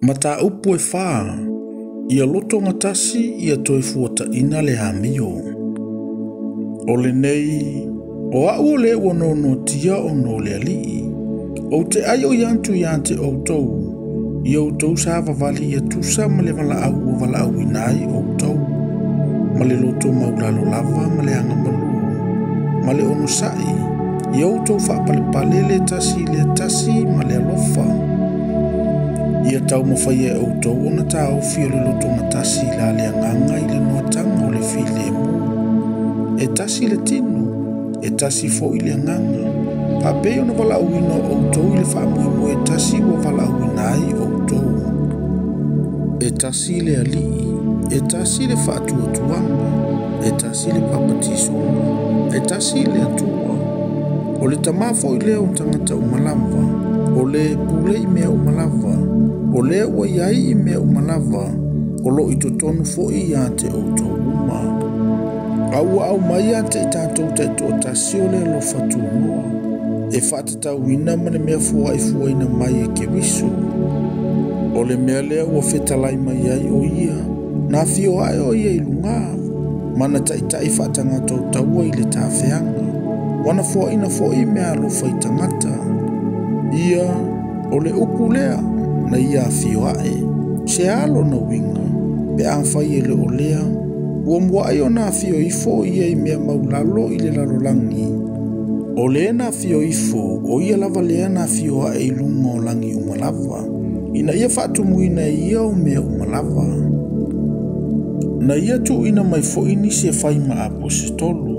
Mata upu e wha, ia loto ngatasi ia toi fuata ina le hamio. O le nei, o au le wanono tia o no le alii. O te ai o yantu yante o tau, ia o tau sa vavali ia tusa ma le vala au inai o tau. Ma le loto maulalo lava ma le anga malu. Ma le ono sai, ia o tau wha pale le tasi ma le alofa. Ia tau mawhai e o tau ona tau fio le loto matasi la le anganga i le noatanga o le file mu. E tasi le tino, e tasi fo i le anganga. Pa pe ona wala uino o tau i le whaamui e tasi wa wala uinai o tau. E tasi le alii, e tasi le whaatua tuanga, e tasi le papatisonga, e tasi le atua. O le tamafo i leo tangata umalava, o le pule i mea umalava, o le ua iai i mea umalava, o lo i totonu fo i ate o tau uma. Au mai ate i tātou te to tasi o le lo fatu noa. E whatatau ina mane mea fua ina mai e ke wisu. O le mea lea ua whetalai mai ai o ia, na fio ai o ia i lunga. Mana tai whatanga tau taua i le tāwheanga. Wana fua ina fo i mea alofa i tangata. Ia, o le upu lea, na ia fio ai. Se alo na winga, pe anfai e le o lea, ua mua ai o na fio ifo ia i mea maulalo i le lalolangi. O le na fio ifo, o ia lava lea na fio ai lunga o langi umalava. Ina ia whaatumu ina ia o mea umalava. Na ia tu ina mai fo ini se whaima apostolo.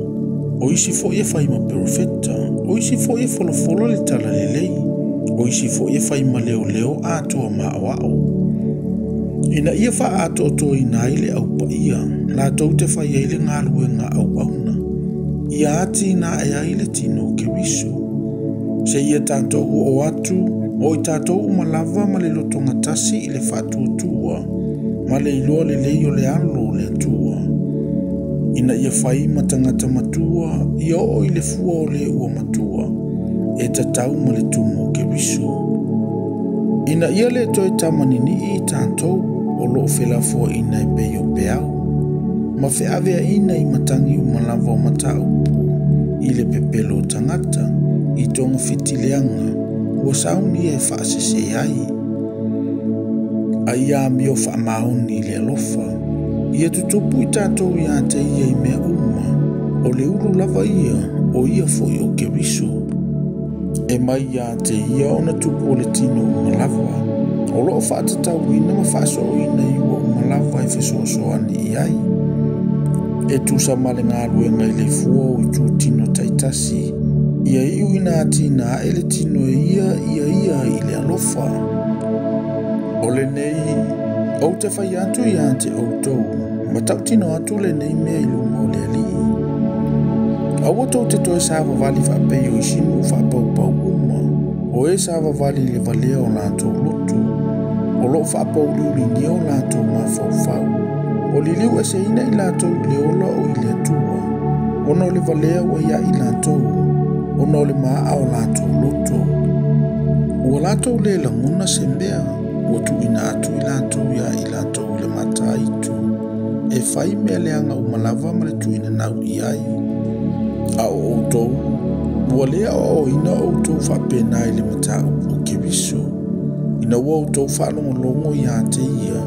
O isi fo ia whaima profeta. O isi fo ia folofolo le tala lelei. O isi fo ia whaima leo atua maawao. Ina ia wha ato ina ile au pa ia. La tau te whai eile ngā luenga au auna. Ia ati na ea ile tino ke wisu. Se ia tātou o atu, o i tātou umalava ma le loto ngatasi i le whatuatua, ma le iloa le leio le alo le atua. Ina ia whai matangata matua, ia o i le fua o le ua matua, e tatau ma le tumo ke wisu. Ina ia le toi tamanini i tātou, o loo whelafua ina e peio peau. Ma wheawea ina i matangi umalava o matau, i le pepelo tangata, i tonga whitileanga, ua sauni e whaasese ai. Ai a mio whaamaoni le alofa, ia tutupu i tātou i ate ia i mea uma, o le uru lava ia, o ia foi o ke riso. E mai i ate ia ona tupu o le tino umalava, o loo whaatatau ina ma whaaso ina i ua umalava e whesoasoani i ai. E tusa male ngā luenga i le fua o i tū tino taitasi, ia iu ina atina ele tino ia i le alofa. O le nei, au te whai atu i ante au tau, ma tau tino atu le nei mea i lunga o le ali. Au tau te toe sāwa vali whapei o i sinu whapau uma, o e sāwa vali le valea o lātou lotu, o lo whapau liuri ngia o lātou mawhau. O li liu e se ina i lātou le ola o i le atua, ono le valea ua ia i lātou, ono le maa o lātou loto. Ua lātou le languna se mea, ua tu ina atu i lātou ia i lātou le mata itu. E whai mea leanga umalava ma le tu ina nau i ai. A o outou, ua lea o ina outou whapena i le mata o ke riso. Ina ua outou whalongolongo i ate ia,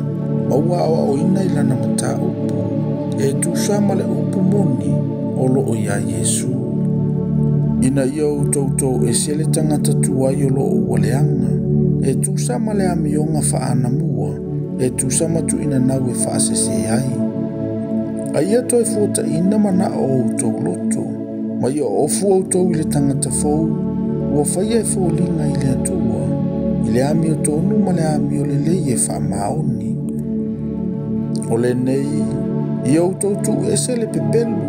maua o ina i lana mata upu, e tusa ma le upu moni o loo ia Yesu. Ina ia o toutou e sele tangata tuai o loo waleanga, e tusa ma le amionga whaana mua, e tusa matu ina nau e whaasese ai. A ia toi fota ina mana o tou loto, ma ia ofu o tou i le tangata fau, ua whaia e fōlinga i le atua, i le amio tonu ma le amio le lei e whaamaoni. O le nei, ia o toutu e se le pepelu,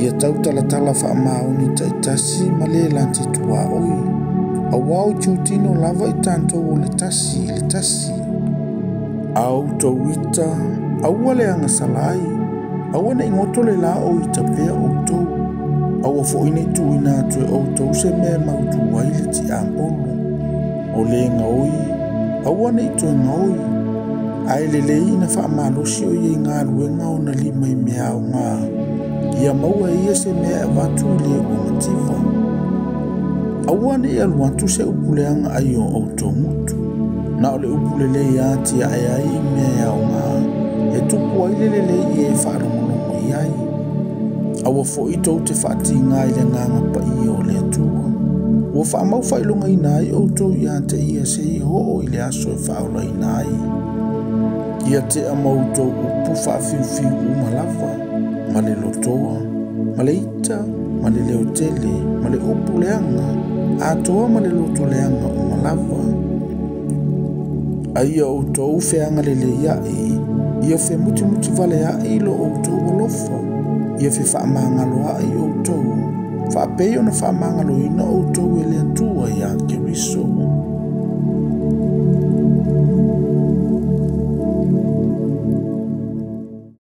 ia tau talatala whaamaoni taitasi ma le lanti tua oi. A wau tiutino lava i tātou o le tasi. Au tau ita, aua le anga salai, aua na ingoto le la o i tapea o tau. Aua fo ina i tuina atu e o tau se mea mautu waile ti angolo. O le nga oi, Aua nei toi ngoi. Ai lelei na whaamalosi o iei ngā ruenga o na lima I mea o ngā. Ia maua ia se mea watu le o mativa. Aua nei aluatu se upuleanga ai o auto mutu. Na ole upulele ia tia ai mea o ngā. E tupu ai lelei e whaarongolongo iai. Aua fo ito te whaati ngā I le nganga pa I o le atua. Ua whaamau whailonga I nai auto ia te ia se I ho I le aso e whaola I nai. Ia te amauto upu whaafiufiu umalawa, ma le lotoa, ma le ita, ma le leo tele, ma le upu leanga, atoa ma le loto leanga umalawa. Aia auto ufeanga le le iai, ia fe muti vale ai lo auto walofa, ia fe whaamangalo ai auto, whaapeyo na whaamangalo ina auto e le atua ia ke riso.